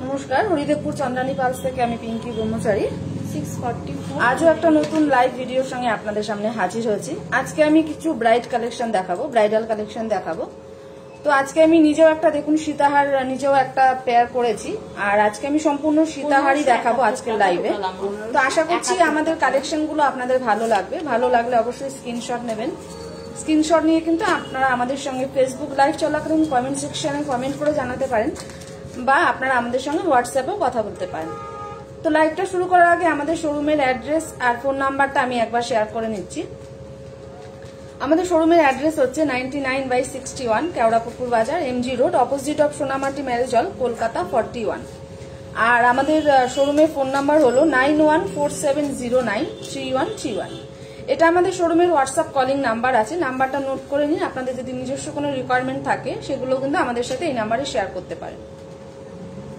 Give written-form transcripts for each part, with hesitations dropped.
নমস্কার, হরিদেবপুর চন্দ্রানী পালস থেকে আমি পিঙ্কি ব্রহ্মচারী 644 আজও একটা নতুন লাইভ ভিডিওর সঙ্গে আপনাদের সামনে হাজির হয়েছি। আজকে আমি কিছু ব্রাইডাল কালেকশন দেখাবো। তো আজকে আমি নিজেও একটা দেখুন সীতাহার নিজেও একটা পেয়ার করেছি, আর আজকে আমি সম্পূর্ণ সীতাহারই দেখাবো আজকের লাইভে। তো আশা করছি আমাদের কালেকশন গুলো আপনাদের ভালো লাগবে। ভালো লাগলে অবশ্যই স্ক্রিনশট নেবেন। স্ক্রিনশট নিয়ে কিন্তু আপনারা আমাদের সঙ্গে ফেসবুক লাইভ চলাকালীন কমেন্ট সেকশনে কমেন্ট করে জানাতে পারেন, বা আপনারা আমাদের সঙ্গে হোয়াটসঅ্যাপেও কথা বলতে পারেন। তো লাইভটা শুরু করার আগে আমাদের শোরুমের অ্যাড্রেস আর ফোন নাম্বারটা আমি একবার শেয়ার করে নিচ্ছি। আমাদের শোরুমের অ্যাড্রেস হচ্ছে 99/61 Keorapukur Bazar, MG road, opposite of Sonamati marriage hall, Kolkata 41। আর আমাদের শোরুমের ফোন নাম্বার হলো 9147093131। এটা আমাদের শোরুমের হোয়াটসঅ্যাপ কলিং নাম্বার আছে, নাম্বারটা নোট করে নিন। আপনাদের যদি নিজস্ব কোনো রিকোয়ারমেন্ট থাকে সেগুলো কিন্তু আমাদের সাথে এই নাম্বারে শেয়ার করতে পারেন।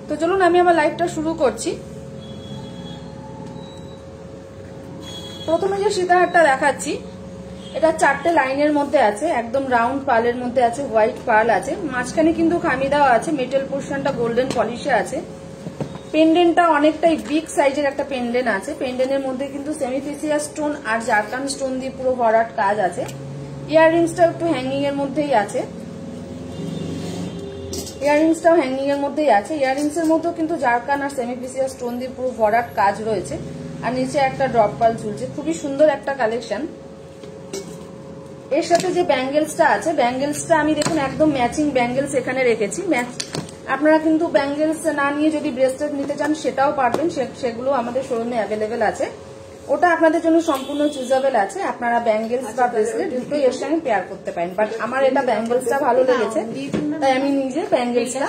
তো চলুন আমি আমার লাইভটা শুরু করছি। প্রথমে যে সীতাহারটা দেখাচ্ছি এটা 4টে লাইনের মধ্যে আছে, একদম রাউন্ড পার্লের মধ্যে আছে, হোয়াইট পার্ল আছে, মাঝখানে কিন্তু খামি দেওয়া আছে, মেটাল পোর্শনটা গোল্ডেন পলিশে আছে। পেন্ডেন্টটা অনেকটাই বিগ সাইজের একটা পেন্ডেন্ট আছে। পেন্ডেন্টের মধ্যে কিন্তু সেমিফেসিয়াল স্টোন আর জারকান স্টোন দিয়ে পুরো ভরাট কাজ আছে। ইয়াররিংসটা একটু হ্যাঙ্গিং এর মধ্যেই আছে, ইয়াররিংসটাও হ্যাঙ্গিং এর মধ্যেই আছে। ইয়াররিংস এর মধ্যেও কিন্তু জারকান আর সেমিফেসিয়াল স্টোন দিয়ে পুরো ভরাট কাজ রয়েছে, আর নিচে একটা ড্রপ পার্ল ঝুলছে। খুবই সুন্দর একটা কালেকশন। এর সাথে যে ব্যাঙ্গেলসটা আছে, ব্যাঙ্গেলসটা আমি দেখুন একদম ম্যাচিং ব্যাঙ্গেলস এখানে রেখেছি। আপনারা কিন্তু ব্যাঙ্গেলস না নিয়ে যদি ব্রেসলেট নিতে চান সেটাও পারবেন, সেগুলো আমাদের শোরুমে অ্যাভেলেবেল আছে। ওটা আপনাদের জন্য সম্পূর্ণ চুজেবল আছে। আপনারা ব্যাঙ্গেলস বা ব্রেসলেট দুটোই এর সঙ্গে পেয়ার করতে পারেন। বাট আমার এটা ব্যাঙ্গেলসটা ভালো লেগেছে, তাই আমি নিজে ব্যাঙ্গেলসটা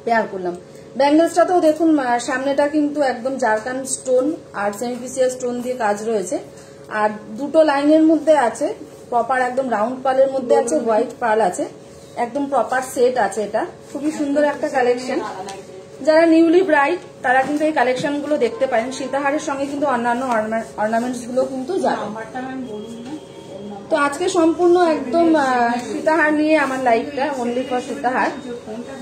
পেয়ার করলাম। ব্যাঙ্গেলসটাতেও দেখুন সামনেটা কিন্তু একদম জারকান স্টোন আর সেমিফেসিয়াল স্টোন দিয়ে কাজ রয়েছে, আর দুটো লাইনের মধ্যে আছে, প্রপার একদম রাউন্ড পার্লের মধ্যে আছে, হোয়াইট পার্ল আছে, একদম প্রপার সেট আছে। এটা খুবই সুন্দর একটা কালেকশন। যারা নিউলি ব্রাইড তারা কিন্তু এই কালেকশন গুলো দেখতে পারেন। সীতাহারের সঙ্গে কিন্তু অন্যান্য অর্নামেন্টস গুলো কিন্তু যাবে। তো আজকে সম্পূর্ণ একদম সীতাহার নিয়ে আমার লাইভটা, অনলি ফর সীতাহার।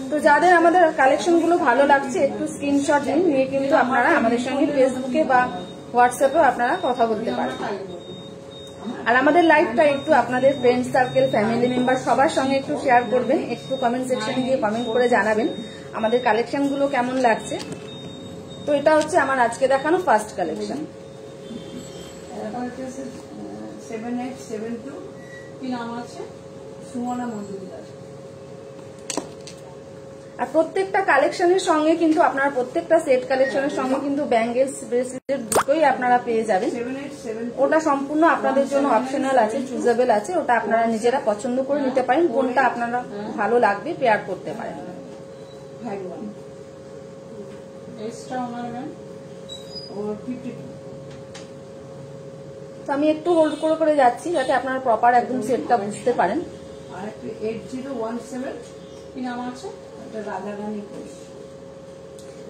তো যাদের আমাদের কালেকশন গুলো ভালো লাগছে একটু স্ক্রিনশট নিয়ে কিন্তু আপনারা আমাদের সঙ্গে ফেসবুকে বা হোয়াটসঅ্যাপে আপনারা কথা বলতে পারেন। আর আমাদের লাইভটা একটু আপনাদের ফ্রেন্ড সার্কেল, ফ্যামিলি মেম্বার সবার সঙ্গে একটু শেয়ার করবেন। একটু কমেন্ট সেকশনে গিয়ে কমেন্ট করে জানাবেন আমাদের কালেকশন গুলো কেমন লাগছে। তো এটা হচ্ছে আমার আজকে দেখানো ফার্স্ট কালেকশন। আর প্রত্যেকটা কালেকশনের সঙ্গে কিন্তু আপনারা প্রত্যেকটা সেট কালেকশনের সঙ্গে কিন্তু ব্যাঙ্গেলস, ব্রেসলেট দুটোই আপনারা পেয়ে যাবেন। ওটা সম্পূর্ণ আপনাদের জন্য অপশনাল আছে, চুজেবল আছে। ওটা আপনারা নিজেরা পছন্দ করে নিতে পারেন, কোনটা আপনারা ভালো লাগবে পেয়ার করতে পারেন। তো আমি একটু হোল্ড করে করে যাচ্ছি যাতে আপনারা প্রপার একদম সেটটা বুঝতে পারেন।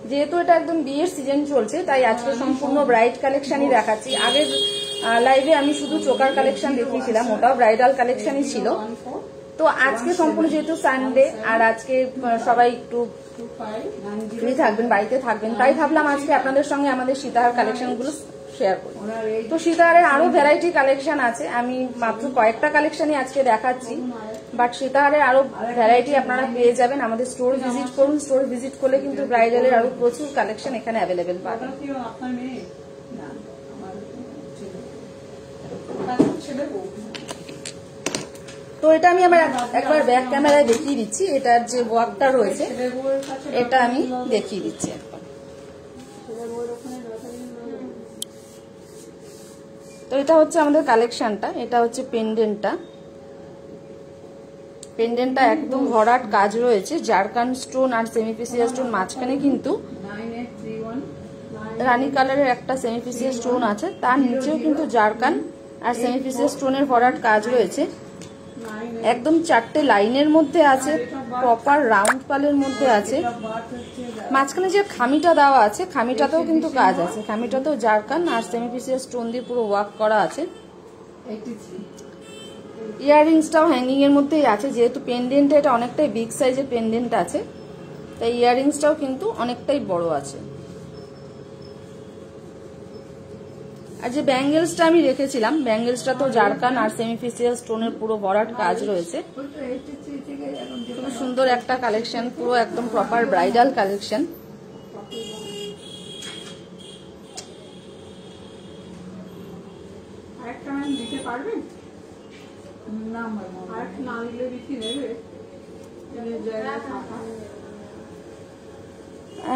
যেহেতু এটা একদম বিয়ের সিজন চলছে তাই আজকে সম্পূর্ণ ব্রাইড কালেকশনই দেখাচ্ছি। আগের লাইভে আমি শুধু চোকার কালেকশন দেখিয়েছিলাম, ওটাও ব্রাইডাল কালেকশনই ছিল। তো আজকে সম্পূর্ণ যেহেতু সানডে আর আজকে সবাই একটু ফ্রি থাকবেন, বাড়িতে থাকবেন, তাই ভাবলাম আজকে আপনাদের সঙ্গে আমাদের সীতাহার কালেকশন গুলো শেয়ার করি। তো সীতাহারের আরো ভ্যারাইটি কালেকশন আছে, আমি মাত্র কয়েকটা কালেকশনই আজকে দেখাচ্ছি, বাট সীতাহারের আরো ভ্যারাইটি আপনারা পেয়ে যাবেন। আমাদের স্টোর ভিজিট করুন, স্টোর ভিজিট করলে কিন্তু ব্রাইডালের আরো প্রচুর কালেকশন এখানে অ্যাভেলেবেল পাবেন। তো এটা আমি আমার একবার ব্যাক ক্যামেরায় দেখিয়ে দিচ্ছি, এটার যে ওয়ার্কটা রয়েছে এটা আমি দেখিয়ে দিচ্ছি একবার। তো এটা হচ্ছে আমাদের কালেকশনটা, এটা হচ্ছে পেন্ডেন্টটা। পেন্ডেন্টটা একদম ভরাট কাজ রয়েছে, জারকান স্টোন আর সেমিফেসিয়াল স্টোন, মাঝখানে কিন্তু রানী কালারের একটা সেমিফেসিয়াল স্টোন আছে, তার নিচেও কিন্তু জারকান আর সেমিফেসিয়াল স্টোনের ভরাট কাজ রয়েছে। একদম 4টে লাইনের মধ্যে আছে, প্রপার রাউন্ড পালের মধ্যে আছে। মাঝখানে যে খামিটা দেওয়া আছে খামিটাতেও কিন্তু কাজ আছে, খামিটাতেও জারকান আর সেমিফেসিয়াল স্টোন দিয়ে পুরো ওয়ার্ক করা আছে। ইয়াররিংসটাও হ্যাঙ্গিং এর মধ্যেই আছে, যেহেতু পেন্ডেন্টটা এটা অনেকটাই বিগ সাইজের পেন্ডেন্ট আছে। তাই ইয়াররিংসটাও কিন্তু অনেকটাই বড় আছে। আর যে ব্যাঙ্গেলসটা আমি রেখেছিলাম, ব্যাঙ্গেলসটা তো জারকান আর সেমিফেসিয়াল স্টোনের পুরো ভরাট কাজ রয়েছে। খুব সুন্দর একটা কালেকশন, পুরো একদম proper bridal collection.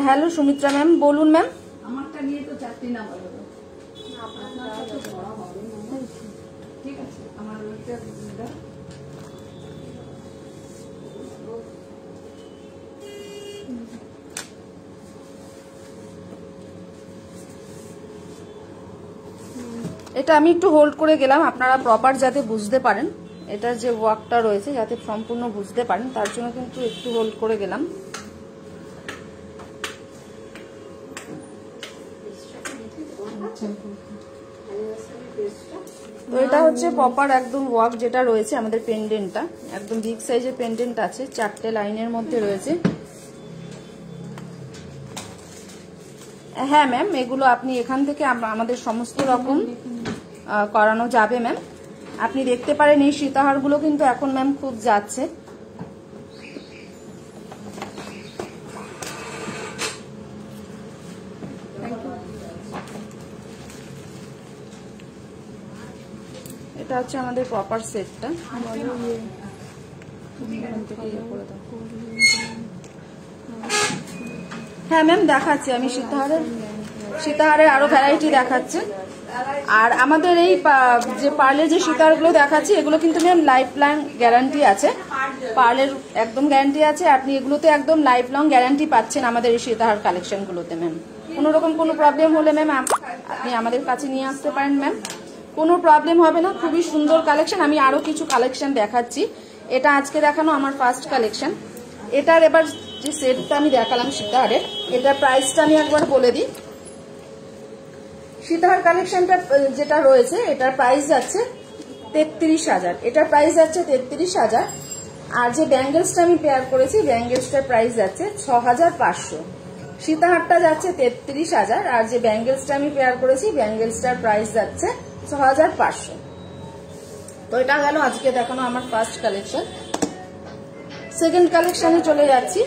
Hello Sumitra ma'am, বলুন ম্যাম। আমারটা নিয়ে তো 4টি নাম্বার হলো, ঠিক আছে। আমার এটা আমি একটু হোল্ড করে গেলাম, আপনারা প্রপার যাতে বুঝতে পারেন, এটার যে ওয়ার্কটা রয়েছে যাতে সম্পূর্ণ বুঝতে পারেন, তার জন্য কিন্তু একটু হোল্ড করে গেলাম। তো এটা হচ্ছে প্রপার একদম ওয়ার্ক যেটা রয়েছে আমাদের পেন্ডেন্টটা, একদম বিগ সাইজের পেন্ডেন্ট আছে, 4টে লাইনের মধ্যে রয়েছে। হ্যাঁ ম্যাম, এগুলো আপনি এখান থেকে আমাদের সমস্ত রকম করানো যাবে ম্যাম। আপনি দেখতে পারেন এই সীতাহারগুলো কিন্তু এখন ম্যাম খুব যাচ্ছে। এটা হচ্ছে আমাদের প্রপার সেটটা। হ্যাঁ ম্যাম দেখাচ্ছি আমি, সীতাহারের আরো ভ্যারাইটি দেখাচ্ছে। আর আমাদের এই যে পার্লের যে সীতাহারগুলো দেখাচ্ছি, এগুলো কিন্তু ম্যাম লাইফ লং গ্যারান্টি আছে, পার্লের একদম গ্যারান্টি আছে। আপনি এগুলোতে একদম লাইফ লং গ্যারান্টি পাচ্ছেন আমাদের এই সীতাহার কালেকশনগুলোতে ম্যাম। কোনো রকম কোনো প্রবলেম হলে ম্যাম আপনি আমাদের কাছে নিয়ে আসতে পারেন ম্যাম, কোনো প্রবলেম হবে না। খুবই সুন্দর কালেকশন। আমি আরো কিছু কালেকশন দেখাচ্ছি। এটা আজকে দেখানো আমার ফার্স্ট কালেকশন। এটার এবার যে সেটটা আমি দেখালাম সীতাহারের, এটার প্রাইসটা আমি একবার বলে দিই। সীতাহার কালেকশনটা যেটা রয়েছে এটার প্রাইস যাচ্ছে 33,000, এটার প্রাইস যাচ্ছে 33,000। আর যে ব্যাঙ্গেলসটা আমি পেয়ার করেছি, ব্যাঙ্গেলসটার প্রাইস যাচ্ছে 6,500। সীতাহারটা যাচ্ছে 33,000, আর যে ব্যাঙ্গেলসটা আমি পেয়ার করেছি, ব্যাঙ্গেলসটার প্রাইস যাচ্ছে 6,500। তো এটা গেল আজকে দেখানো আমার ফার্স্ট কালেকশন। সেকেন্ড কালেকশনে চলে যাচ্ছি।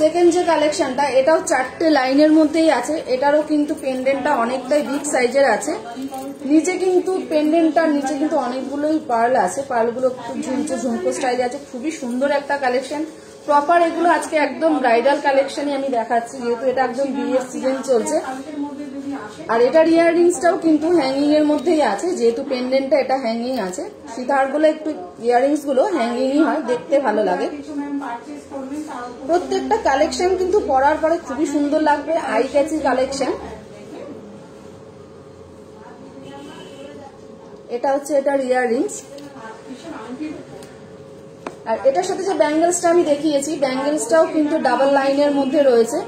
সেকেন্ড যে কালেকশনটা, এটাও 4টে লাইনের মধ্যেই আছে। এটারও কিন্তু পেন্ডেন্টটা অনেকটাই বিগ সাইজের আছে। নিচে কিন্তু পেন্ডেন্টটার নিচে কিন্তু অনেকগুলোই পার্ল আছে, পার্লগুলো খুব ঝুমকো ঝুমকো স্টাইলে আছে। খুবই সুন্দর একটা কালেকশন প্রপার। এগুলো আজকে একদম ব্রাইডাল কালেকশনই আমি দেখাচ্ছি, যেহেতু এটা একদম বিয়ের সিজন চলছে। আর এটার ইয়াররিংসটাও কিন্তু হ্যাঙ্গিং এর মধ্যেই আছে, যেহেতু পেন্ডেন্টটা এটা হ্যাঙ্গিং আছে। সীতাহারগুলো একটু ইয়াররিংস গুলো হ্যাঙ্গিংই হয়, দেখতে ভালো লাগে। প্রত্যেকটা কালেকশন কিন্তু পরার পরে খুবই সুন্দর লাগবে, আই ক্যাচি কালেকশন। এটা হচ্ছে এটার ইয়াররিংস। আর এটার সাথে যে ব্যাঙ্গেলসটা আমি দেখিয়েছি, ব্যাঙ্গেলসটাও কিন্তু ডাবল লাইনের মধ্যে রয়েছে।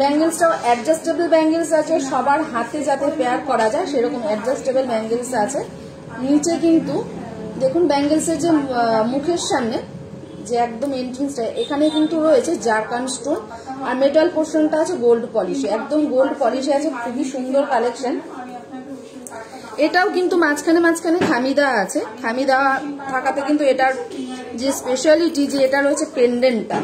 ব্যাঙ্গেলসটাও অ্যাডজাস্টেবল ব্যাঙ্গেলস আছে, সবার হাতে যাতে পেয়ার করা যায় সেরকম অ্যাডজাস্টেবল ব্যাঙ্গেলস আছে। নিচে কিন্তু দেখুন ব্যাঙ্গেলসের যে মুখের সামনে যে একদম এন্ট্রেন্সটা, এখানে কিন্তু রয়েছে জারকান স্টোন, আর মেটাল পোর্শনটা আছে গোল্ড পলিশে, একদম গোল্ড পলিশে আছে। খুবই সুন্দর কালেকশন। এটাও কিন্তু মাঝখানে মাঝখানে খামি দেওয়া আছে। খামি দেওয়া থাকাতে কিন্তু এটার যে স্পেশালিটি, যে এটা রয়েছে পেন্ডেন্টটা,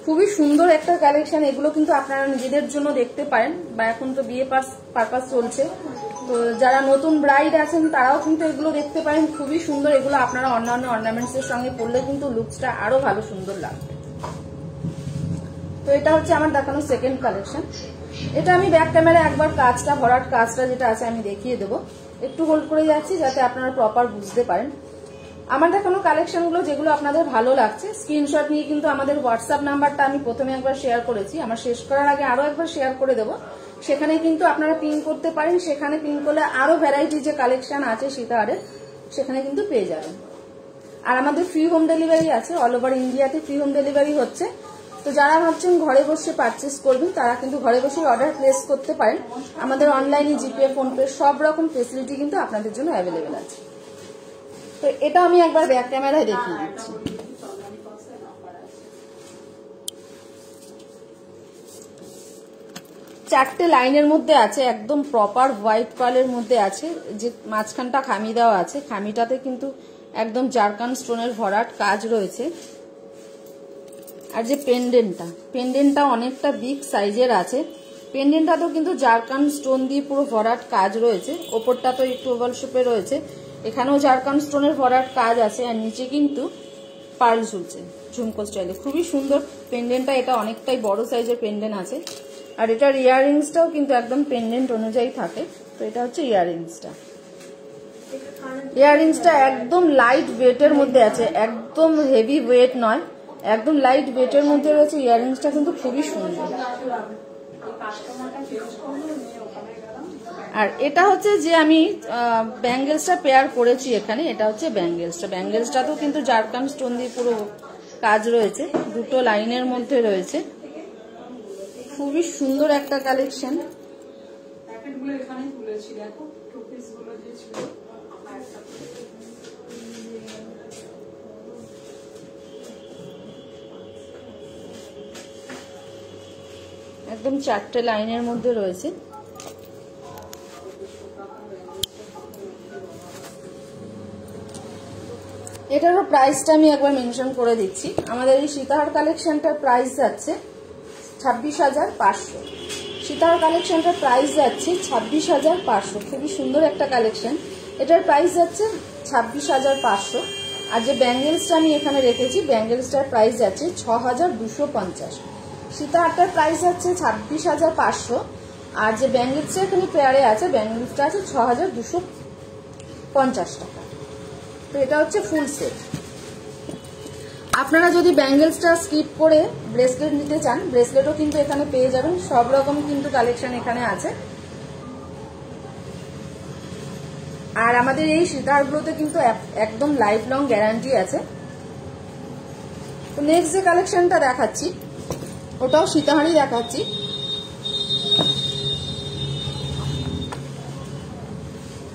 খুবই সুন্দর একটা কালেকশন। এগুলো কিন্তু আপনারা নিজেদের জন্য দেখতে পারেন, বা এখন তো বিয়ে পারপাস চলছে, তো যারা নতুন ব্রাইড আছেন তারাও কিন্তু এগুলো দেখতে পারেন। খুবই সুন্দর এগুলো, আপনারা অন্যান্য অর্নামেন্টস এর সঙ্গে পরলে কিন্তু লুকসটা আরো ভালো সুন্দর লাগবে। তো এটা হচ্ছে আমার দেখানো সেকেন্ড কালেকশন। এটা আমি ব্যাক ক্যামেরা একবার কাজটা, ভরাট কাজটা যেটা আছে আমি দেখিয়ে দেবো। একটু হোল্ড করে যাচ্ছি যাতে আপনারা প্রপার বুঝতে পারেন। আমার দেখানো কালেকশনগুলো যেগুলো আপনাদের ভালো লাগছে, স্ক্রিনশট নিয়ে কিন্তু আমাদের হোয়াটসঅ্যাপ নাম্বারটা আমি প্রথমে একবার শেয়ার করেছি, আমার শেষ করার আগে আরো একবার শেয়ার করে দেবো। সেখানে কিন্তু আপনারা পিন করতে পারেন, সেখানে পিন করলে আরো ভ্যারাইটি যে কালেকশন আছে সীতাহারের সেখানে কিন্তু পেয়ে যাবেন। আর আমাদের ফ্রি হোম ডেলিভারি আছে, অল ওভার ইন্ডিয়াতে ফ্রি হোম ডেলিভারি হচ্ছে। তো যারা ভাবছেন ঘরে বসে পারচেস করবেন, তারা কিন্তু ঘরে বসে অর্ডার প্লেস করতে পারেন। আমাদের অনলাইনে জিপে, ফোনপে সব রকম ফেসিলিটি কিন্তু আপনাদের জন্য অ্যাভেলেবেল আছে। তো এটা আমি একবার ব্যাক ক্যামেরায় দেখিয়ে দিচ্ছি। চারটে লাইনের মধ্যে আছে, একদম প্রপার হোয়াইট পার্লের মধ্যে আছে, যে মাঝখানটা খামি দেওয়া আছে, খামিটাতে কিন্তু একদম জারকান স্টোনের ভরাট কাজ রয়েছে। আর যে পেন্ডেন্টটা অনেকটা বিগ সাইজের আছে, পেন্ডেন্টটাতেও কিন্তু জারকান স্টোন দিয়ে পুরো ভরাট কাজ রয়েছে। ওপরটা তো একটু ওভাল শেপে রয়েছে, এখানেও জারকান স্টোনের ভরাট কাজ আছে, আর নিচে কিন্তু পার্ল ঝুলছে ঝুমকো স্টাইলে। খুবই সুন্দর পেন্ডেন্টটা, এটা অনেকটাই বড় সাইজের পেন্ডেন্ট আছে। আর এটার ইয়াররিংসটাও কিন্তু একদম পেন্ডেন্ট অনুযায়ী থাকে। তো এটা হচ্ছে ইয়াররিংসটা একদম লাইট ওয়েটের মধ্যে আছে, একদম হেভি ওয়েট নয়, একদম লাইট ওয়েটের মধ্যে রয়েছে। ইয়াররিংসটা কিন্তু খুবই সুন্দর। আর এটা হচ্ছে যে আমি ব্যাঙ্গেলসটা পেয়ার করেছি এখানে, এটা হচ্ছে ব্যাঙ্গেলসটাতেও কিন্তু জারকান স্টোন দিয়ে পুরো কাজ রয়েছে, দুটো লাইনের মধ্যে রয়েছে। খুবই সুন্দর একটা কালেকশন। একদম চারটে লাইনের মধ্যে রয়েছে। এটারও প্রাইসটা আমি একবার মেনশন করে দিচ্ছি। আমাদের এই সীতাহার কালেকশনটার প্রাইস যাচ্ছে 26,500। সীতাহার কালেকশনটার প্রাইস যাচ্ছে 26,500। খুবই সুন্দর একটা কালেকশন, এটার প্রাইস যাচ্ছে 26,500। আর যে ব্যাঙ্গেলসটা আমি এখানে রেখেছি, ব্যাঙ্গেলসটার প্রাইস যাচ্ছে 6,250। সীতাহারটার প্রাইস যাচ্ছে 26,500। আর যে ব্যাঙ্গেলসটা এখানে পেয়ারে আছে, ব্যাঙ্গেলসটা আছে 6,250 টাকা। তো এটা হচ্ছে ফুল সেট। আপনারা যদি ব্যাঙ্গেলসটা স্কিপ করে ব্রেসলেট নিতে চান, ব্রেসলেটও কিন্তু এখানে পেয়ে যাবেন। সব রকম কিন্তু কালেকশন এখানে আছে। আর আমাদের এই সীতাহারগুলোতে কিন্তু একদম লাইফ লং গ্যারান্টি আছে। তো নেক্সট যে কালেকশনটা দেখাচ্ছি, ওটাও সীতাহারই দেখাচ্ছি।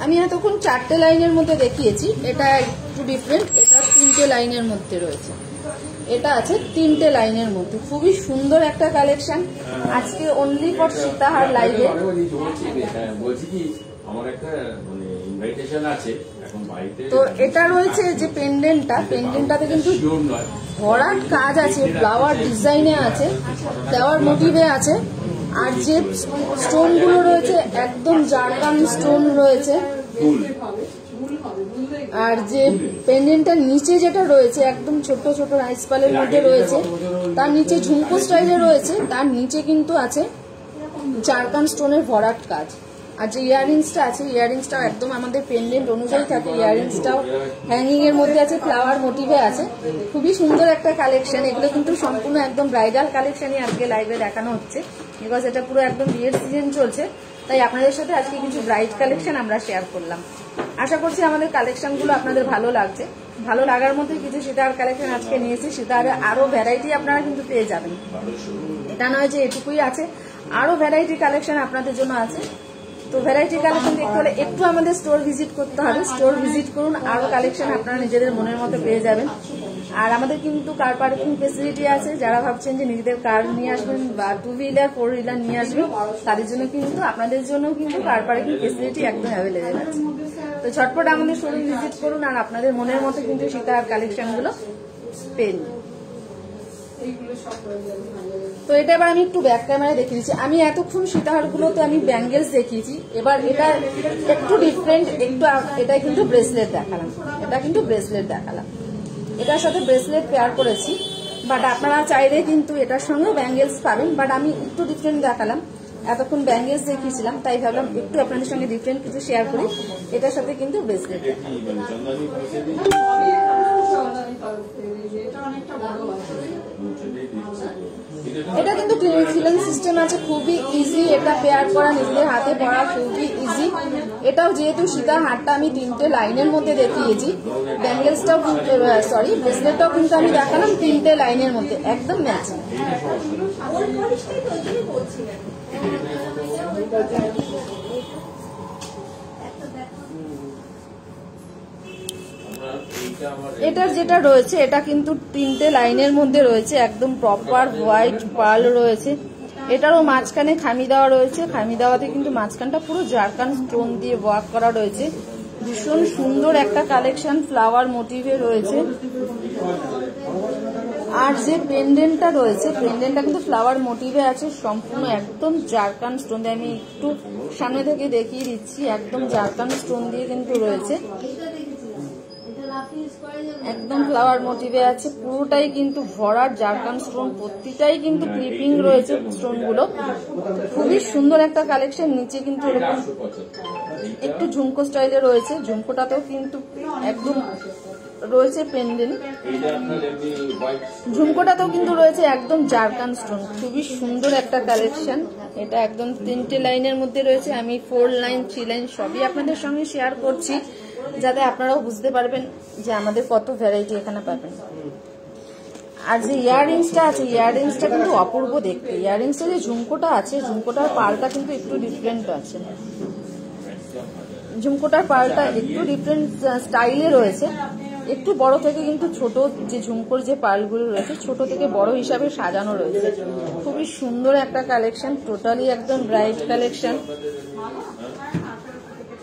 আমি এতক্ষণ চারটে লাইনের মধ্যে দেখিয়েছি, এটা একটু ডিফারেন্ট, এটা তিনটে লাইনের মধ্যে রয়েছে। এটা আছে তিনটে লাইনের মধ্যে, খুবই সুন্দর একটা কালেকশন। আজকে অনলি ফর সীতাহার লাইভে। তো এটা রয়েছে যে পেন্ডেন্টটাতে কিন্তু ভরাট কাজ আছে, ফ্লাওয়ার ডিজাইনে আছে, ফ্লাওয়ার মোটিভে আছে। আর যে স্টোন গুলো রয়েছে একদম জারকান স্টোন রয়েছে। আর যে পেন্ডেন্টটার নিচে যেটা রয়েছে একদম ছোট ছোট রাইস পালের মধ্যে রয়েছে, তার নিচে ঝুমকো স্টাইলে রয়েছে, তার নিচে কিন্তু আছে জারকান স্টোনের ভরাট কাজ। আর যে ইয়াররিংসটা আছে, ইয়াররিংসটাও একদম আমাদের পেন্ডেন্ট অনুযায়ী থাকে। ইয়াররিংসটাও হ্যাঙ্গিং এর মধ্যে আছে, ফ্লাওয়ার মোটিভে আছে। খুবই সুন্দর একটা কালেকশন। এগুলো কিন্তু সম্পূর্ণ একদম ব্রাইডাল কালেকশনই আজকে লাইভে দেখানো হচ্ছে, বিকজ এটা পুরো একদম বিয়ের সিজন চলছে। তাই আপনাদের সাথে আজকে কিছু ব্রাইড কালেকশন আমরা শেয়ার করলাম। আশা করছি আমাদের কালেকশনগুলো আপনাদের ভালো লাগছে। ভালো লাগার মধ্যে কিছু সীতাহার কালেকশন আজকে নিয়েছি। সীতাহারে আরো ভ্যারাইটি আপনারা কিন্তু পেয়ে যাবেন, এটা নয় যে এটুকুই আছে, আরো ভ্যারাইটি কালেকশন আপনাদের জন্য আছে। তো ভ্যারাইটি কালেকশন দেখতে হলে একটু আমাদের স্টোর ভিজিট করতে হবে। স্টোর ভিজিট করুন, আরো কালেকশন আপনারা নিজেদের মনের মতো পেয়ে যাবেন। আর আমাদের কিন্তু কার পার্কিং ফেসিলিটি আছে। যারা ভাবছেন যে নিজেদের কার নিয়ে আসবেন বা 2 হুইলার 4 হুইলার নিয়ে আসবেন, তাদের জন্য কিন্তু আপনাদের জন্য কিন্তু কার পার্কিং ফেসিলিটি একদম অ্যাভেলেবেল আছে। তো ঝটপট আমাদের শোরুম ভিজিট করুন, আর আপনাদের মনের মতো কিন্তু সীতাহার কালেকশন গুলো পেয়ে নিন। তো এটা এবার আমি একটু ব্যাক ক্যামেরায় দেখিয়ে দিচ্ছি। আমি এতক্ষণ সীতাহারগুলোতে আমি ব্যাঙ্গেলস দেখিয়েছি, এবার এটা একটু ডিফারেন্ট, একটু এটা কিন্তু ব্রেসলেট দেখালাম। এটার সাথে ব্রেসলেট পেয়ার করেছি, বাট আপনারা চাইলে কিন্তু এটার সঙ্গে ব্যাঙ্গেলস পাবেন, বাট আমি একটু ডিফারেন্ট দেখালাম। এতক্ষণ ব্যাঙ্গেলস দেখিয়েছিলাম, তাই ভাবলাম একটু আপনাদের সঙ্গে ডিফারেন্ট কিছু শেয়ার করি। এটার সাথে কিন্তু ব্রেসলেট। এটা কিন্তু ফিলিং সিস্টেম আছে, খুবই ইজি এটা পেয়ার করা, নিজেদের হাতে পরা খুবই ইজি। এটাও যেহেতু সীতার হারটা আমি তিনটে লাইনের মধ্যে দেখিয়েছি, ব্যাঙ্গেলসটাও সরি ব্রেসলেটটাও কিন্তু আমি দেখালাম তিনটে লাইনের মধ্যে, একদম ম্যাচিং। এটার যেটা রয়েছে এটা কিন্তু তিনটে লাইনের মধ্যে রয়েছে, একদম প্রপার হোয়াইট পার্ল রয়েছে, এটারও মাঝখানে খামি দেওয়া রয়েছে, খামি দেওয়াতে কিন্তু মাঝখানটা পুরো জারকান স্টোন দিয়ে ওয়ার্ক করা রয়েছে। ভীষণ সুন্দর একটা কালেকশন, ফ্লাওয়ার মোটিভে রয়েছে। আর যে পেন্ডেন্টটা রয়েছে, পেন্ডেন্টটা কিন্তু ফ্লাওয়ার মোটিভে আছে, সম্পূর্ণ একদম জারকান স্টোন দিয়ে। আমি একটু সামনে থেকে দেখিয়ে দিচ্ছি, একদম জারকান স্টোন দিয়ে কিন্তু রয়েছে, একদম ফ্লাওয়ার মোটিভে আছে। পুরোটাই কিন্তু ভরাট জারকান স্টোন, প্রতিটাই কিন্তু ক্লিপিং রয়েছে স্টোন গুলো। খুবই সুন্দর একটা কালেকশন। নিচে কিন্তু এরকম একটু ঝুমকো স্টাইলে রয়েছে, ঝুমকোটাতেও কিন্তু একদম রয়েছে পেন্ডেন্ট, ঝুমকোটাতেও কিন্তু রয়েছে একদম জারকান স্টোন। খুবই সুন্দর একটা কালেকশন। এটা একদম 3টে লাইনের মধ্যে রয়েছে। আমি 4 লাইন 3 লাইন সবই আপনাদের সঙ্গে শেয়ার করছি, যাতে আপনারাও বুঝতে পারবেন যে আমাদের কত ভ্যারাইটি এখানে পাবেন। আর যে ইয়াররিংসটা আছে, ইয়াররিংসটা কিন্তু অপূর্ব দেখতে। ইয়াররিংসের যে ঝুমকোটা আছে, ঝুমকোটার পালটা কিন্তু একটু ডিফারেন্ট আছে, ঝুমকোটার পালটা একটু ডিফারেন্ট স্টাইলে রয়েছে। একটু বড় থেকে কিন্তু ছোট যে ঝুমকোর যে পালগুলো রয়েছে, ছোট থেকে বড় হিসাবে সাজানো রয়েছে। খুবই সুন্দর একটা কালেকশন, টোটালি একদম ব্রাইট কালেকশন।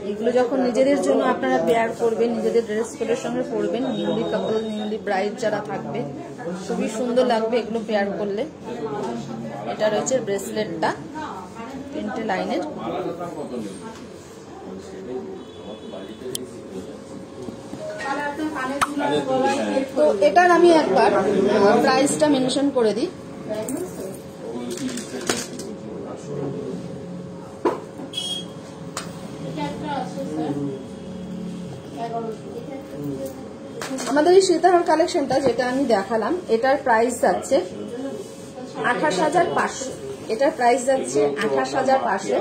এগুলো যখন নিজেদের জন্য আপনারা পেয়ার করবেন, নিজেদের ড্রেস কোডের সঙ্গে পরবেন, নিউলি কাপল, নিউলি ব্রাইড যারা থাকবে, খুবই সুন্দর লাগবে এগুলো পেয়ার করলে। এটা রয়েছে ব্রেসলেটটা 3টে লাইনের। তো এটার আমি একবার প্রাইসটা মেনশন করে দিই। আমাদের এই সীতাহার কালেকশনটা যেটা আমি দেখালাম, এটার প্রাইস যাচ্ছে 28,500। এটার প্রাইস যাচ্ছে 28,500।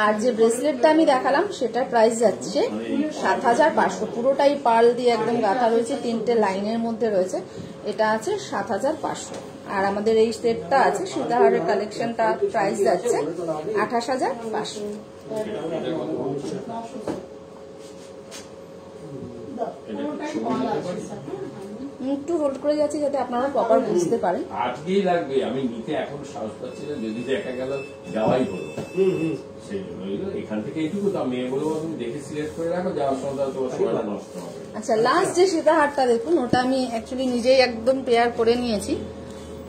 আর যে ব্রেসলেটটা আমি দেখালাম সেটার প্রাইস যাচ্ছে 7,500। পুরোটাই পার্ল দিয়ে একদম গাঁথা রয়েছে, 3টে লাইনের মধ্যে রয়েছে। এটা আছে 7,500। আর আমাদের এই সেটটা আছে সীতাহারের কালেকশনটা, প্রাইস যাচ্ছে 28,500। একটু হোল্ড করে যাচ্ছি যাতে আপনারা প্রপার বুঝতে পারেন। আজকেই লাগবে, আমি নিতে এখন সাহস পাচ্ছি না, যদি দেখা গেল যাওয়াই হলো, সেই জন্য এখান থেকে এইটুকু তো মেয়ে বলবো তুমি দেখে সিলেক্ট করে রাখো, যাওয়ার সময় তোমার সময়টা নষ্ট হবে। আচ্ছা, লাস্ট যে সীতাহারটা দেখুন, ওটা আমি অ্যাকচুয়ালি নিজেই একদম পেয়ার করে নিয়েছি।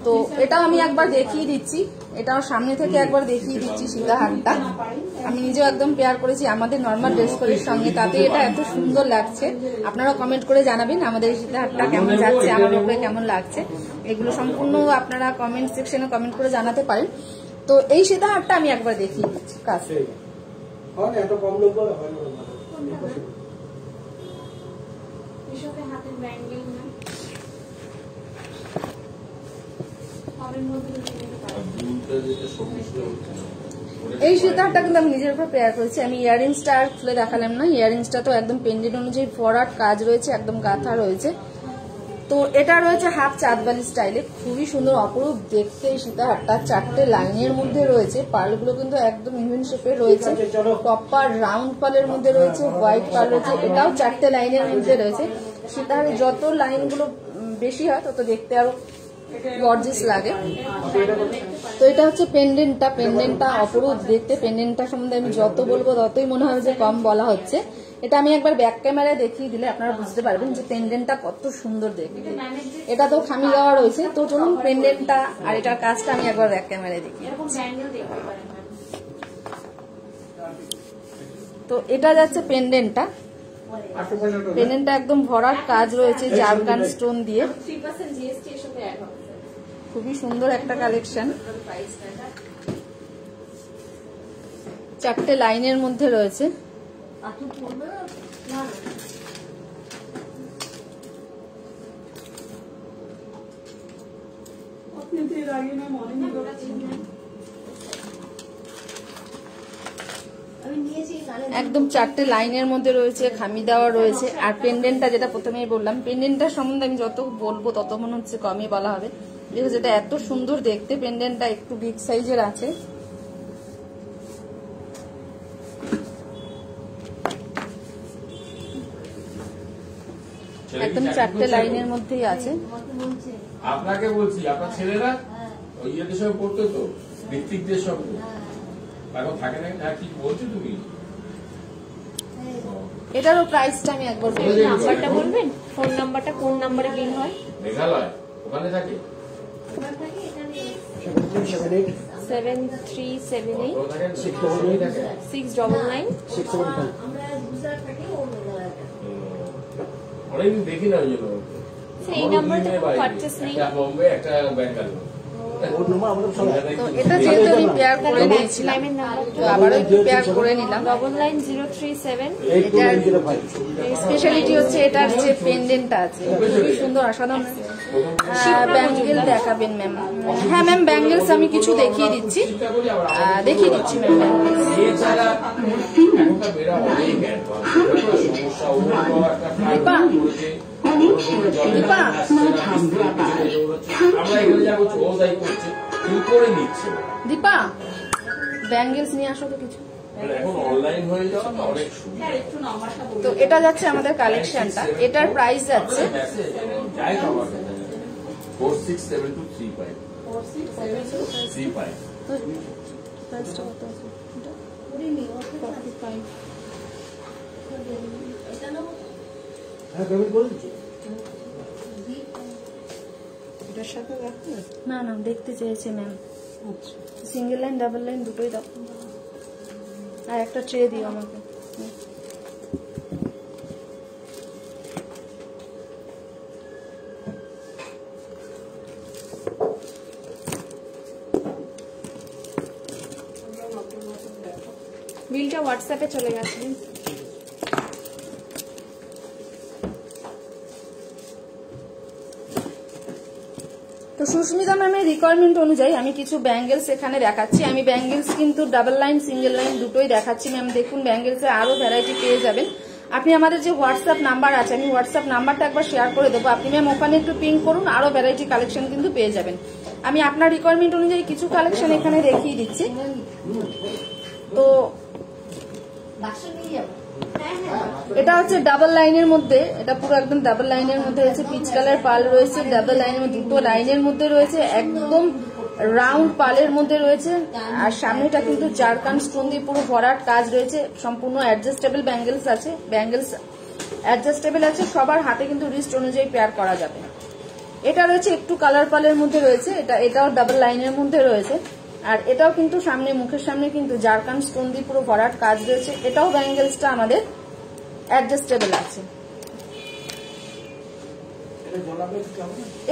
তো এটাও আমি একবার দেখিয়ে দিচ্ছি, এটাও সামনে থেকে একবার দেখিয়ে দিচ্ছি সীতাহারটা। আমি নিজেও একদম পেয়ার করেছি আমাদের নর্মাল ড্রেস কোডের সঙ্গে, তাতে এটা এত সুন্দর লাগছে। আপনারা কমেন্ট করে জানাবেন আমাদের এই সীতাহারটা কেমন যাচ্ছে, আমার উপরে কেমন লাগছে। এগুলো সম্পূর্ণ আপনারা কমেন্ট সেকশনে কমেন্ট করে জানাতে পারেন। তো এই সীতাহারটা আমি একবার দেখিয়ে দিচ্ছি কাছে। এই সীতাহারটা কিন্তু আমি নিজের উপর পেয়ার করেছি। আমি ইয়াররিংসটা আর খুলে দেখালাম না, ইয়াররিংসটা তো একদম পেন্ডেন্ট অনুযায়ী ফরওয়ার্ড কাজ রয়েছে, একদম গাঁথা রয়েছে। তো এটা রয়েছে হাফ চাঁদবালি স্টাইলে, খুবই সুন্দর অপরূপ দেখতে এই সীতাহারটা। 4টে লাইনের মধ্যে রয়েছে, পার্লগুলো কিন্তু একদম ইভেন শেপের রয়েছে, প্রপার রাউন্ড পার্লের মধ্যে রয়েছে, হোয়াইট পার্ল রয়েছে। এটাও 4টে লাইনের মধ্যে রয়েছে। সীতাহারের যত লাইনগুলো বেশি হয় তত দেখতে আরো গর্জিয়াস লাগে। তো এটা হচ্ছে পেন্ডেন্টটা, পেন্ডেন্টটা অপরূপ দেখতে। পেন্ডেন্টটা সম্বন্ধে আমি যত বলবো ততই মনে হয় যে কম বলা হচ্ছে। এটা আমি একবার ব্যাক ক্যামেরায় দেখিয়ে দিলে আপনারা বুঝতে পারবেন যে পেন্ডেন্টটা কত সুন্দর দেখতে। এটা তো খামি দেওয়া রয়েছে। তো চলুন পেন্ডেন্টটা আর এটার কাজটা আমি একবার ব্যাক ক্যামেরায় দেখি। তো এটা যাচ্ছে পেন্ডেন্টটা, পেন্ডেন্টটা একদম ভরাট কাজ রয়েছে জারকান স্টোন দিয়ে, খুবই সুন্দর একটা কালেকশন। 4টে লাইনের মধ্যে রয়েছে। একদম 4টে লাইনের মধ্যে রয়েছে, খামি দেওয়া রয়েছে। আর পেন্ডেন্টটা যেটা প্রথমেই বললাম, পেন্ডেন্টটার সম্বন্ধে আমি যত বলবো তত মনে হচ্ছে কমই বলা হবে, বিকজ এটা এত সুন্দর দেখতে। পেন্ডেন্টটা একটু বিগ সাইজের আছে। একদম 4টে লাইনের মধ্যেই আছে। আপনাকে বলছি, আপনার ছেলেরা ওই ইয়েদের সঙ্গে পড়তো তো, ভিত্তিকদের সব এখন থাকে না। হ্যাঁ, কি বলছো তুমি? এটারও প্রাইসটা আমি একবার বলি। নাম্বারটা বলবেন, ফোন নাম্বারটা কোন নাম্বারে বিল হয়? মেঘালয় ওখানে থাকে 7378 ওখানে থাকেন 699 থাকে। 699 675 অনেকদিন দেখি না ওই জন্য। সেই নাম্বার তো পারচেস নেই। একটা বোম্বে একটা ব্যাঙ্গালোর। ওর নাম্বার আমাদের সব তো এটা যেহেতু আমি পেয়ার করে নিয়েছিলাম, লাইনের নাম্বারটা তো আবারও একটু পেয়ার করে নিলাম। 99 037 8905 স্পেশালিটি হচ্ছে এটার যে পেন্ডেন্টটা আছে খুবই সুন্দর, অসাধারণ। ব্যাঙ্গেল দেখাবেন ম্যাম? হ্যাঁ ম্যাম, ব্যাঙ্গেলস আমি কিছু দেখিয়ে দিচ্ছি, দেখিয়ে দিচ্ছি ম্যাম। এছাড়া এখনকার মেয়েরা অনেক অ্যাডভান্স, সমস্যা অন্য একটা দীপা, দীপা, আমরা এখানে যা করছি ও তাই করছে, কি করে নিচ্ছে দীপা ব্যাঙ্গেলস নিয়ে আসো তো কিছু। এখন অনলাইন হয়ে যাওয়া না অনেক সুবিধা। তো এটা যাচ্ছে আমাদের কালেকশনটা, এটার প্রাইস যাচ্ছে যাই তো আমার কাছে 467235 35 তো প্রাইসটা কত আছে? 45। হ্যাঁ পেমেন্ট করে দিচ্ছি। এটার সাথে রাখো। না না, দেখতে চেয়েছে ma'am. Single line double line দুটোই দাও, আর একটা ট্রে দিও আমাকে। বিলটা হোয়াটসঅ্যাপে চলে গেছে। তো সুস্মিতা ম্যামের রিকোয়ারমেন্ট অনুযায়ী আমি কিছু ব্যাঙ্গেলস এখানে দেখাচ্ছি। আমি ব্যাঙ্গেলস কিন্তু ডাবল লাইন সিঙ্গেল লাইন দুটোই দেখাচ্ছি ম্যাম। দেখুন ব্যাঙ্গেলসে আরো ভ্যারাইটি পেয়ে যাবেন। আপনি আমাদের যে হোয়াটসঅ্যাপ নাম্বার আছে, আমি হোয়াটসঅ্যাপ নাম্বারটা একবার শেয়ার করে দেবো, আপনি ম্যাম ওখানে একটু পিং করুন, আরো ভ্যারাইটি কালেকশন কিন্তু পেয়ে যাবেন। আমি আপনার রিকোয়ারমেন্ট অনুযায়ী কিছু কালেকশন এখানে দেখিয়ে দিচ্ছি। তো এটা হচ্ছে ডাবল লাইনের মধ্যে, এটা পুরো একদম ডাবল লাইনের মধ্যে রয়েছে, পিচ কালার পাল রয়েছে, ডাবল লাইনের মধ্যে দুটো লাইনের মধ্যে রয়েছে, একদম রাউন্ড পালের মধ্যে রয়েছে, আর সামনেটা কিন্তু জারকান স্টোন দিয়ে পুরো ভরাট কাজ রয়েছে। সম্পূর্ণ অ্যাডজাস্টেবল ব্যাঙ্গেলস আছে, ব্যাঙ্গেলস অ্যাডজাস্টেবল আছে, সবার হাতে কিন্তু রিস্ট অনুযায়ী পেয়ার করা যাবে। এটা রয়েছে একটু কালার পালের মধ্যে রয়েছে, এটাও ডাবল লাইনের মধ্যে রয়েছে, আর এটাও কিন্তু সামনে মুখের সামনে কিন্তু জারকান স্টোন দিয়ে পুরো ভরাট কাজ রয়েছে। এটাও ব্যাঙ্গেলসটা আমাদের অ্যাডজাস্টেবল আছে।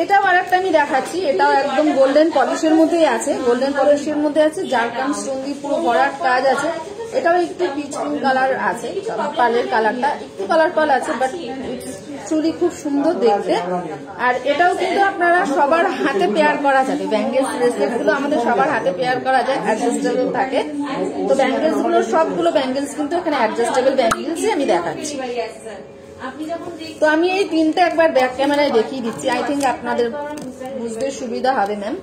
এটাও আর একটা আমি দেখাচ্ছি, এটাও একদম গোল্ডেন পলিশের মধ্যেই আছে, গোল্ডেন পলিশের মধ্যে আছে, জারকান স্টোন দিয়ে পুরো ভরাট কাজ আছে। এটাও একটু পিচ পিঙ্ক কালার আছে, পালের কালারটা একটু কালার পাল আছে, বাট চুলি খুব সুন্দর দেখতে। আর এটাও কিন্তু আপনারা সবার হাতে পেয়ার করা যাবে, ব্যাঙ্গেলস ব্রেসলেট গুলো আমাদের সবার হাতে পেয়ার করা যায়, অ্যাডজাস্টেবল থাকে। তো ব্যাঙ্গেলস গুলো সবগুলো ব্যাঙ্গেলস কিন্তু এখানে অ্যাডজাস্টেবল ব্যাঙ্গেলসই আমি দেখাচ্ছি। তো আমি এই তিনটে একবার ব্যাক ক্যামেরায় দেখিয়ে দিচ্ছি, আই থিঙ্ক আপনাদের বুঝতে সুবিধা হবে ম্যাম।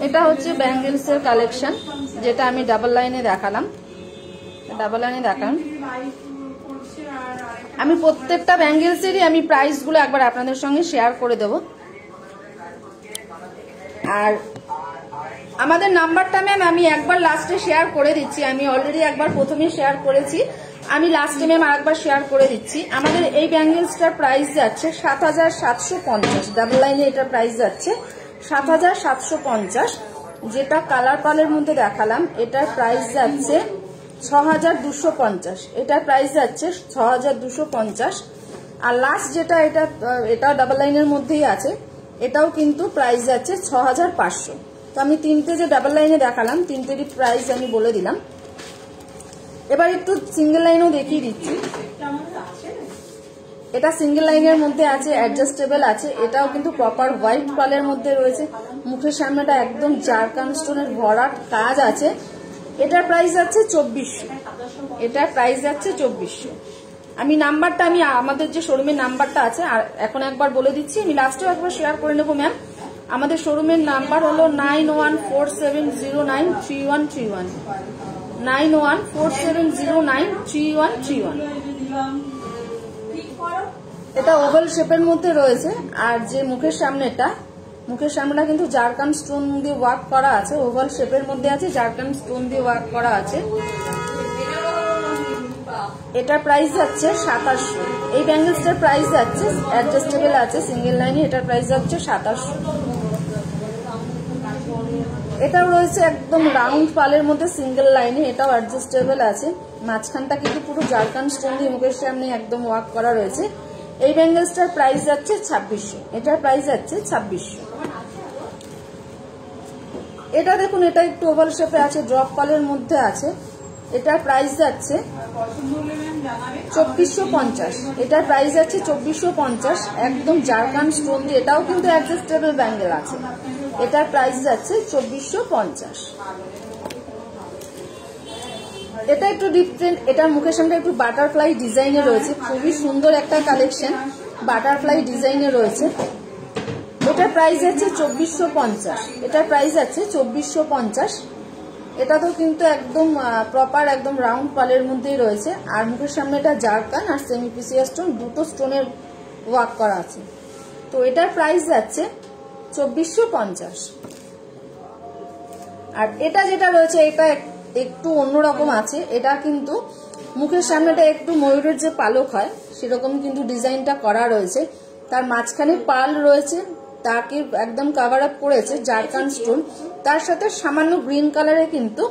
এটা হচ্ছে ব্যাঙ্গেলস এর কালেকশন, যেটা আমি ডাবল লাইনে দেখালাম, ডাবল লাইনে দেখালাম। আমি প্রত্যেকটা ব্যাঙ্গেলসেরই আমি প্রাইস গুলো একবার আপনাদের সঙ্গে শেয়ার করে দেব। আর আমাদের নাম্বারটা ম্যাম আমি একবার লাস্টে শেয়ার করে দিচ্ছি, আমি অলরেডি একবার প্রথমে শেয়ার করেছি, আমি লাস্টে ম্যাম আরেকবার শেয়ার করে দিচ্ছি। আমাদের এই ব্যাঙ্গেলসটার প্রাইস যাচ্ছে ৭৭৫০, ডাবল লাইনে এটার প্রাইস যাচ্ছে ৭৭৫০। যেটা কালার পালের মধ্যে দেখালাম এটার প্রাইস যাচ্ছে ৬২৫০, এটার প্রাইস যাচ্ছে ৬২৫০। আর লাস্ট যেটা এটা ডাবল লাইনের মধ্যেই আছে, এটাও কিন্তু প্রাইস যাচ্ছে ৬৫০০। তো আমি তিনটে যে ডাবল লাইনে দেখালাম তিনটেরই প্রাইস আমি বলে দিলাম। এবার একটু সিঙ্গেল লাইনও দেখিয়ে দিচ্ছি। এটা সিঙ্গেল লাইনের মধ্যে আছে, অ্যাডজাস্টেবল আছে, এটাও কিন্তু প্রপার হোয়াইট পালের মধ্যে রয়েছে, মুখের সামনেটা একদম জারকান স্টোনের ভরাট কাজ আছে। এটার প্রাইস যাচ্ছে ২৪০০, এটার প্রাইস যাচ্ছে ২৪০০। আমি নাম্বারটা আমি আমাদের যে শোরুমের নাম্বারটা আছে আর এখন একবার বলে দিচ্ছি, আমি লাস্টেও একবার শেয়ার করে নেবো ম্যাম। আমাদের শোরুমের নাম্বার হলো 9147093131, 9147093131। এটা ওভাল শেপের মধ্যে রয়েছে। আর যে মুখের সামনেটা কিন্তু জারকান স্টোন দিয়ে ওয়ার্ক করা আছে, ওভাল শেপের মধ্যে আছে, জারকান স্টোন দিয়ে ওয়ার্ক করা আছে। এটার প্রাইস যাচ্ছে 2700। এই ব্যাঙ্গেলসটার প্রাইস যাচ্ছে, অ্যাডজাস্টেবল আছে সিঙ্গেল লাইনে, এটার প্রাইস যাচ্ছে 2700। এটাও রয়েছে একদম রাউন্ড পালের মধ্যে সিঙ্গেল লাইনে, এটাও অ্যাডজাস্টেবল আছে। মাঝখানটা কিন্তু পুরো জারকান স্টোন দিয়ে মুখের সামনে একদম ওয়ার্ক করা রয়েছে। এই ব্যাঙ্গেলসটার প্রাইস যাচ্ছে 2600, এটার প্রাইস যাচ্ছে 2600। এটা দেখুন, এটা একটু ওভাল শেপে আছে, ড্রপ পালের মধ্যে আছে, এটার প্রাইস যাচ্ছে 2450। এটার প্রাইস যাচ্ছে 2450, একদম জারকান স্টোন দিয়ে, এটাও কিন্তু অ্যাডজাস্টেবল ব্যাঙ্গেল আছে, এটার প্রাইস যাচ্ছে 2450। এটা একটু ডিফারেন্ট, এটার মুখের সামনে একটু বাটারফ্লাই ডিজাইনে রয়েছে, খুবই সুন্দর একটা কালেকশন, বাটারফ্লাই ডিজাইনে রয়েছে। এটার প্রাইস যাচ্ছে 2450, এটার প্রাইস যাচ্ছে 2450। এটা তো কিন্তু একদম প্রপার একদম রাউন্ড পালের মধ্যেই রয়েছে। আর মুখের সামনে এটা জারকান আর সেমি পিসিয়া স্টোন, দুটো স্টোনের ওয়ার্ক করা আছে। তো এটার প্রাইস যাচ্ছে 2450। আর এটা যেটা রয়েছে এটা একটু অন্যরকম আছে, এটা কিন্তু মুখের সামনেটা একটু ময়ূরের যে পালক হয় সেরকম কিন্তু ডিজাইনটা করা রয়েছে, তার মাঝখানে পাল রয়েছে, তাকে একদম কভার আপ করেছে জারকান স্টোন, তার সাথে সামান্য গ্রিন কালারে কিন্তু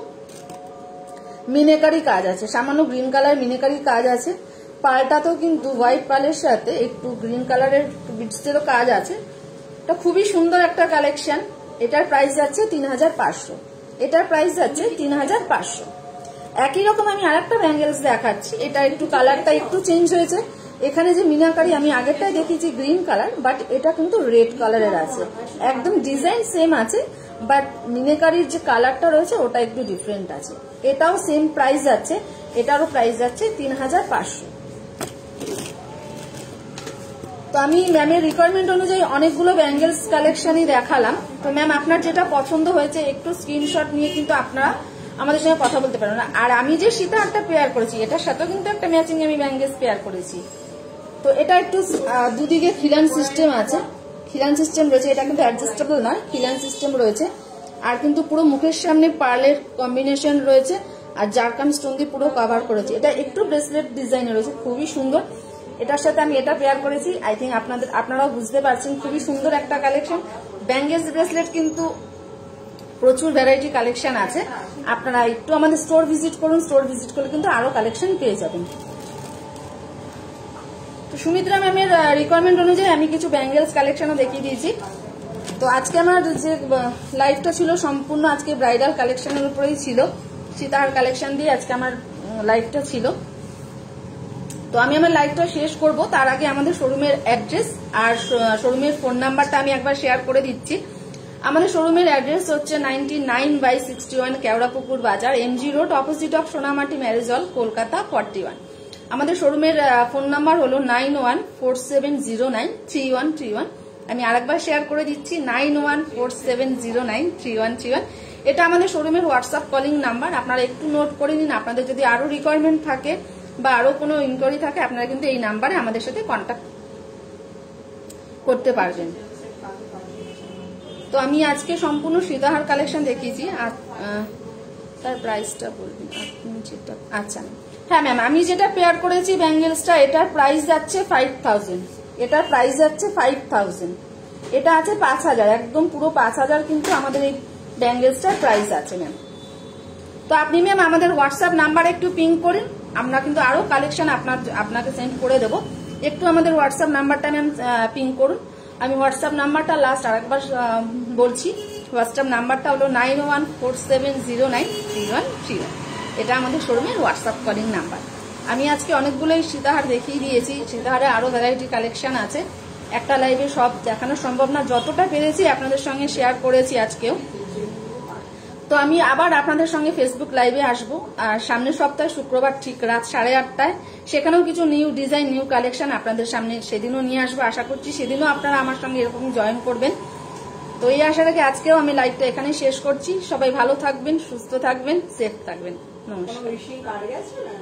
মিনেকারি কাজ আছে, সামান্য গ্রিন কালার মিনেকারি কাজ আছে। পালটাতেও কিন্তু হোয়াইট পালের সাথে একটু গ্রিন কালারের বিটসেরও কাজ আছে। এটা খুবই সুন্দর একটা কালেকশন। এটার প্রাইস যাচ্ছে 3500, এটার প্রাইস যাচ্ছে 3500। একই রকম আমি আরেকটা ব্যাঙ্গেলস দেখাচ্ছি, এটা একটু কালারটা একটু চেঞ্জ হয়েছে। এখানে যে মিনাকারি আমি আগেরটাই দেখিয়েছি গ্রিন কালার, বাট এটা কিন্তু রেড কালারের আছে, একদম ডিজাইন সেম আছে, বাট মিনাকারির যে কালারটা রয়েছে ওটা একটু ডিফারেন্ট আছে। এটাও সেম প্রাইস যাচ্ছে, এটারও প্রাইস যাচ্ছে 3500। তো আমি ম্যামের রিকোয়ারমেন্ট অনুযায়ী অনেকগুলো ব্যাঙ্গেলস কালেকশনই দেখালাম। তো ম্যাম আপনার যেটা পছন্দ হয়েছে একটু স্ক্রিনশট নিয়ে কিন্তু আপনারা আমাদের সঙ্গে কথা বলতে পারেন। আর আমি যে সীতাহারটা পেয়ার করেছি এটার সাথেও কিন্তু একটা ম্যাচিং আমি ব্যাঙ্গেলস পেয়ার করেছি। তো এটা একটু দুদিকে খিলান সিস্টেম আছে, খিলান সিস্টেম রয়েছে, এটা কিন্তু অ্যাডজাস্টেবল নয়, খিলান সিস্টেম রয়েছে। আর কিন্তু পুরো মুখের সামনে পার্লের কম্বিনেশন রয়েছে আর জারকান স্টোন দিয়ে পুরো কভার করেছে। এটা একটু ব্রেসলেট ডিজাইনে রয়েছে, খুবই সুন্দর। এটার সাথে আমি এটা পেয়ার করেছি, আই থিঙ্ক আপনারাও বুঝতে পারছেন খুবই সুন্দর একটা কালেকশন। ব্যাঙ্গেলস ব্রেসলেট কিন্তু প্রচুর ভ্যারাইটি কালেকশন আছে, আপনারা একটু আমাদের স্টোর ভিজিট করুন, স্টোর ভিজিট করলে কিন্তু আরো কালেকশন পেয়ে যাবেন। তো সুমিত্রা ম্যামের রিকোয়ারমেন্ট অনুযায়ী আমি কিছু ব্যাঙ্গেলস কালেকশনও দেখিয়ে দিয়েছি। তো আজকে আমার যে লাইভটা ছিল সম্পূর্ণ আজকে ব্রাইডাল কালেকশনের উপরেই ছিল, সীতাহার কালেকশন দিয়ে আজকে আমার লাইভটা ছিল। তো আমি আমার লাইভটা শেষ করব, তার আগে আমাদের শোরুমের অ্যাড্রেস আর শোরুমের ফোন নাম্বারটা আমি একবার শেয়ার করে দিচ্ছি। আমাদের শোরুমের অ্যাড্রেস হচ্ছে 99/61 Keorapukur Bazar, MG road, opposite of Sonamati marriage hall, Kolkata 41। আমাদের শোরুমের ফোন নাম্বার হলো 9147093131। আমি আরেকবার শেয়ার করে দিচ্ছি 9147093131। এটা আমাদের শোরুমের হোয়াটসঅ্যাপ কলিং নাম্বার, আপনারা একটু নোট করে নিন। আপনাদের যদি আরো রিকোয়ারমেন্ট থাকে বা আরো কোনো ইনকোয়ারি থাকে আপনারা কিন্তু এই নাম্বারে আমাদের সাথে কন্ট্যাক্ট করতে পারবেন। তো আমি আজকে সম্পূর্ণ সীতাহার কালেকশন দেখিয়েছি, আর তার প্রাইসটা বলবেন আপনি যেটা। আচ্ছা হ্যাঁ ম্যাম, আমি যেটা পেয়ার করেছি ব্যাঙ্গেলসটা এটার প্রাইস যাচ্ছে 5000, এটার প্রাইস যাচ্ছে 5000, এটা আছে 5000, একদম পুরো 5000 কিন্তু আমাদের এই ব্যাঙ্গেলসটার প্রাইস আছে ম্যাম। তো আপনি ম্যাম আমাদের হোয়াটসঅ্যাপ নাম্বার একটু পিং করুন, আমরা কিন্তু আরো কালেকশন আপনাকে সেন্ড করে দেবো। একটু আমাদের হোয়াটসঅ্যাপ নাম্বারটা ম্যাম পিং করুন। আমি হোয়াটসঅ্যাপ নাম্বারটা লাস্ট আরেকবার বলছি, হোয়াটসঅ্যাপ নাম্বারটা হলো 9147093131। এটা আমাদের শোরুমের হোয়াটসঅ্যাপ কলিং নাম্বার। আমি আজকে অনেকগুলোই সীতাহার দেখিয়ে দিয়েছি, সীতাহারে আরো ভ্যারাইটি কালেকশন আছে, একটা লাইভে সব দেখানো সম্ভব না, যতটা পেরেছি আপনাদের সঙ্গে শেয়ার করেছি আজকেও। তো আমি আবার আপনাদের সঙ্গে ফেসবুক লাইভে আসবো, আর সামনের সপ্তাহে শুক্রবার ঠিক রাত 8:30টায় সেখানেও কিছু নিউ ডিজাইন নিউ কালেকশন আপনাদের সামনে সেদিনও নিয়ে আসবো। আশা করছি সেদিনও আপনারা আমার সঙ্গে এরকম জয়েন করবেন। তো এই আশা রেখে আজকেও আমি লাইভটা এখানেই শেষ করছি। সবাই ভালো থাকবেন, সুস্থ থাকবেন, সেফ থাকবেন। নমস্কার। কোনো বেশি কার্ড গেছে না?